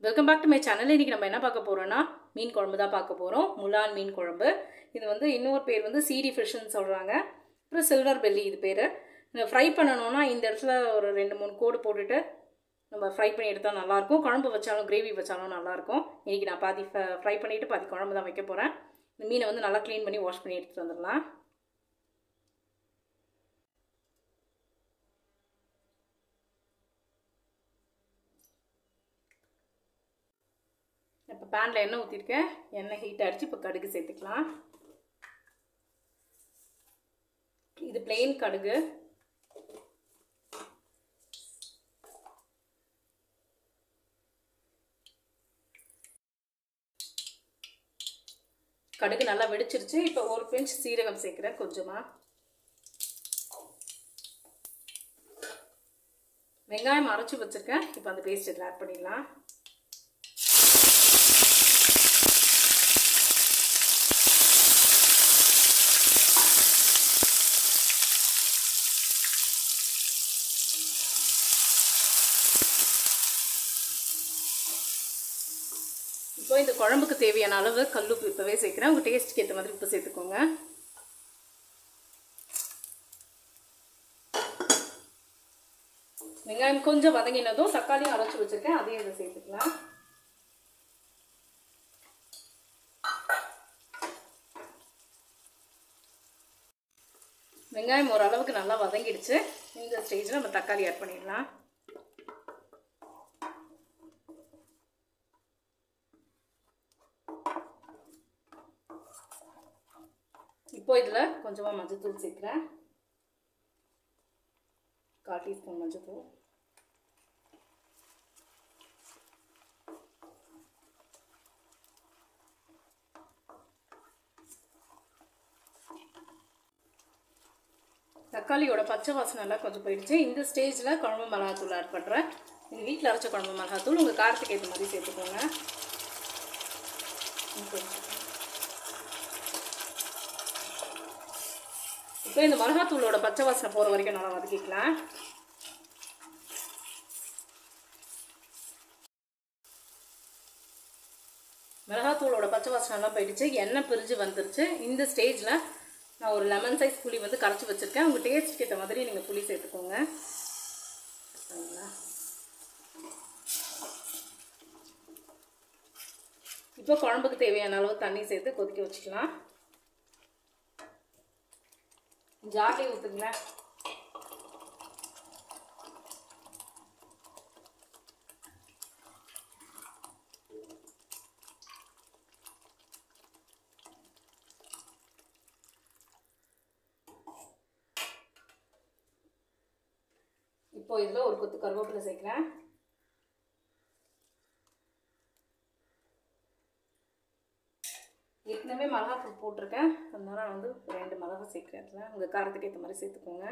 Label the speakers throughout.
Speaker 1: Welcome back to my channel. இன்றைக்கி நம்ம என்ன பார்க்க போகிறோன்னா மீன் குழம்பு தான் பார்க்க போகிறோம். முலான் மீன் குழம்பு. இது வந்து இன்னொரு பேர் வந்து சீடி ஃபிஷ்ன்னு சொல்கிறாங்க. அப்புறம் சில்வர் பெல்லி இது பேர். இந்த ஃப்ரை பண்ணணுன்னா இந்த இடத்துல ஒரு 2-3 கோடு போட்டுட்டு நம்ம ஃப்ரை பண்ணி எடுத்தால் நல்லாயிருக்கும். குழம்பு வச்சாலும் கிரேவி வச்சாலும் நல்லாயிருக்கும். இன்றைக்கி நான் பாதி ஃப்ரை பண்ணிவிட்டு பாதி குழம்பு தான் வைக்க போகிறேன். இந்த மீனை வந்து நல்லா க்ளீன் பண்ணி வாஷ் பண்ணி எடுத்துகிட்டு வந்துடலாம். இப்போ பேனில் எண்ணெய் ஊற்றிருக்கேன். எண்ணெய் ஹீட் ஆகிடுச்சு. இப்போ கடுகு சேர்த்துக்கலாம். இது பிளெயின் கடுகு. கடுகு நல்லா வெடிச்சிருச்சு. இப்போ ஒரு பிஞ்ச் சீரகம் சேர்க்குறேன் கொஞ்சமாக. வெங்காயம் அரைச்சி வச்சுருக்கேன். இப்போ அந்த பேஸ்ட் இதில் ஆட் பண்ணிடலாம். இப்போ இந்த குழம்புக்கு தேவையான அளவு கல்லுப்பு இப்போவே சேர்க்குறேன். உங்கள் டேஸ்ட்டுக்கு ஏற்ற மாதிரி உப்பு சேர்த்துக்கோங்க. வெங்காயம் கொஞ்சம் வதங்கினதும் தக்காளியும் அரைச்சி வச்சுருக்கேன். அதையும் இதை சேர்த்துக்கலாம். வெங்காயம் ஓரளவுக்கு நல்லா வதங்கிடுச்சு. இந்த ஸ்டேஜில் நம்ம தக்காளி ஆட் பண்ணிடலாம். இப்போ இதில் கொஞ்சமாக மஞ்சள்தூள் சேர்க்குறேன். 1/4 டீஸ்பூன் மஞ்சள்தூள். தக்காளியோட பச்சை வாசனை எல்லாம் கொஞ்சம் போயிடுச்சு. இந்த ஸ்டேஜில் குழம்பு மிளகாத்தூள் ஆட் பண்ணுறேன். நீங்கள் வீட்டில் அரைச்ச குழம்பு மிளகாத்தூள் உங்கள் காரத்துக்கு ஏற்ற மாதிரி சேர்த்துக்கோங்க. இப்போ இந்த மிளகாத்தூளோட பச்சை வாசனை போகிற வரைக்கும் நல்லா வதக்கிக்கலாம். மிளகாத்தூளோட பச்சை வாசனை எல்லாம் போயிடுச்சு. எண்ணெய் பிரிஞ்சு வந்துருச்சு. இந்த ஸ்டேஜில் நான் ஒரு லெமன் சைஸ் புளி வந்து கரைச்சி வச்சுருக்கேன். உங்கள் டேஸ்ட்டுக்கு ஏற்ற மாதிரி நீங்கள் புளி சேர்த்துக்கோங்க. இப்போ குழம்புக்கு தேவையான அளவு தண்ணி சேர்த்து கொதிக்க வச்சுக்கலாம். ஜாடி ஊற்றுங்களேன். இப்போ இதில் ஒரு கொத்து கருவேப்பிலை சேர்க்குறேன். ஏற்கனவே மிளகாத்தூள் போட்டிருக்கேன். அதனால நான் வந்து 2 மிளகா சேர்க்குறேன். அதில் உங்கள் காரத்துக்கு ஏற்ற மாதிரி சேர்த்துக்கோங்க.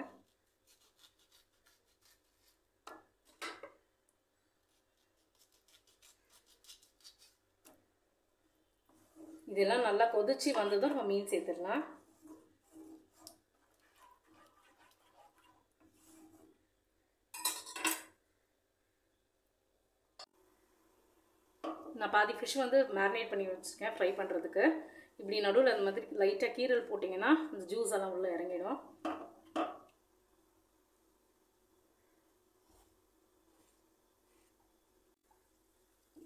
Speaker 1: இதெல்லாம் நல்லா கொதிச்சு வந்ததும் நம்ம மீன் சேர்த்துடலாம். நான் பாதி ஃபிஷ் வந்து மேரினேட் பண்ணி வச்சுருக்கேன் ஃப்ரை பண்ணுறதுக்கு. இப்படி நடுவில் அந்த மாதிரி லைட்டாக கீரல் போட்டிங்கன்னா அந்த ஜூஸ் எல்லாம் உள்ளே இறங்கிடும்.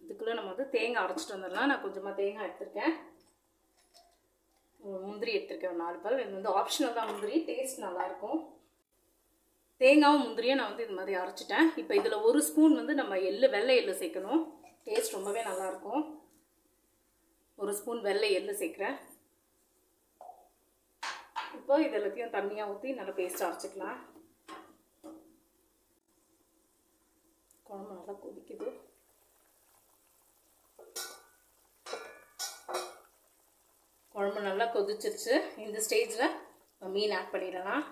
Speaker 1: இதுக்குள்ளே நம்ம வந்து தேங்காய் அரைச்சிட்டு வந்துடலாம். நான் கொஞ்சமாக தேங்காய் எடுத்திருக்கேன். முந்திரி எடுத்திருக்கேன் ஒரு 4 பல். இது வந்து ஆப்ஷனல் தான். முந்திரி டேஸ்ட் நல்லாயிருக்கும். தேங்காவும் முந்திரியும் நான் வந்து இது மாதிரி அரைச்சிட்டேன். இப்போ இதில் 1 ஸ்பூன் வந்து நம்ம வெள்ளை எள்ளு சேர்க்கணும். டேஸ்ட் ரொம்பவே நல்லாயிருக்கும். 1 ஸ்பூன் வெள்ளை எள்ளு சேர்க்குறேன். இப்போ இது எல்லாத்தையும் தண்ணியாக ஊற்றி நல்லா பேஸ்ட்டாக அரைச்சிக்கலாம். குழம்பு நல்லா கொதிக்குது. குழம்பு நல்லா கொதிச்சிருச்சு. இந்த ஸ்டேஜில் மீன் ஆட் பண்ணிடலாம்.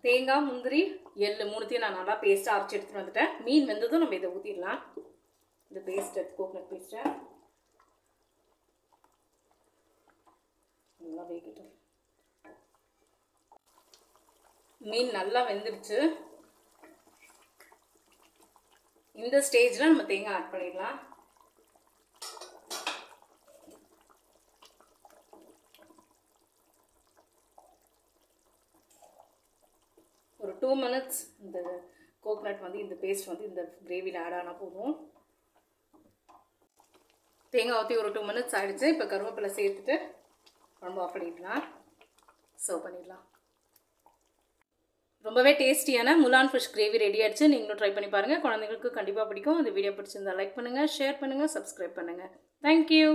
Speaker 1: தேங்காய், முந்திரி, எள்ளு மூணுத்தையும் நான் நல்லா பேஸ்ட்டாக அரைச்சி எடுத்துகிட்டு வந்துட்டேன். மீன் வெந்ததும் நம்ம இதை ஊற்றிடலாம். இந்த பேஸ்ட்டை, கோகனட் பேஸ்ட்டை நல்லா வேகட்டும். மீன் நல்லா வெந்துடுச்சு. இந்த ஸ்டேஜில் நம்ம தேங்காய் ஆட் பண்ணிடலாம். ஒரு 2 minutes இந்த கோகனட் வந்து இந்த பேஸ்ட் வந்து இந்த கிரேவியில் ஆட் ஆனால் போதும். தேங்காய் ஊற்றி ஒரு 2 minutes ஆகிடுச்சு. இப்போ கருவேப்பிலை சேர்த்துட்டு குழம்பு ஆஃப் பண்ணிடலாம். சர்வ் பண்ணிடலாம். ரொம்பவே டேஸ்டியான முலான் ஃபிஷ் கிரேவி ரெடி ஆகிடுச்சு. நீங்களும் ட்ரை பண்ணி பாருங்கள். குழந்தைங்களுக்கு கண்டிப்பாக பிடிக்கும். இந்த வீடியோ பிடிச்சிருந்தா லைக் பண்ணுங்கள், ஷேர் பண்ணுங்கள், சப்ஸ்கிரைப் பண்ணுங்கள். தேங்க்யூ.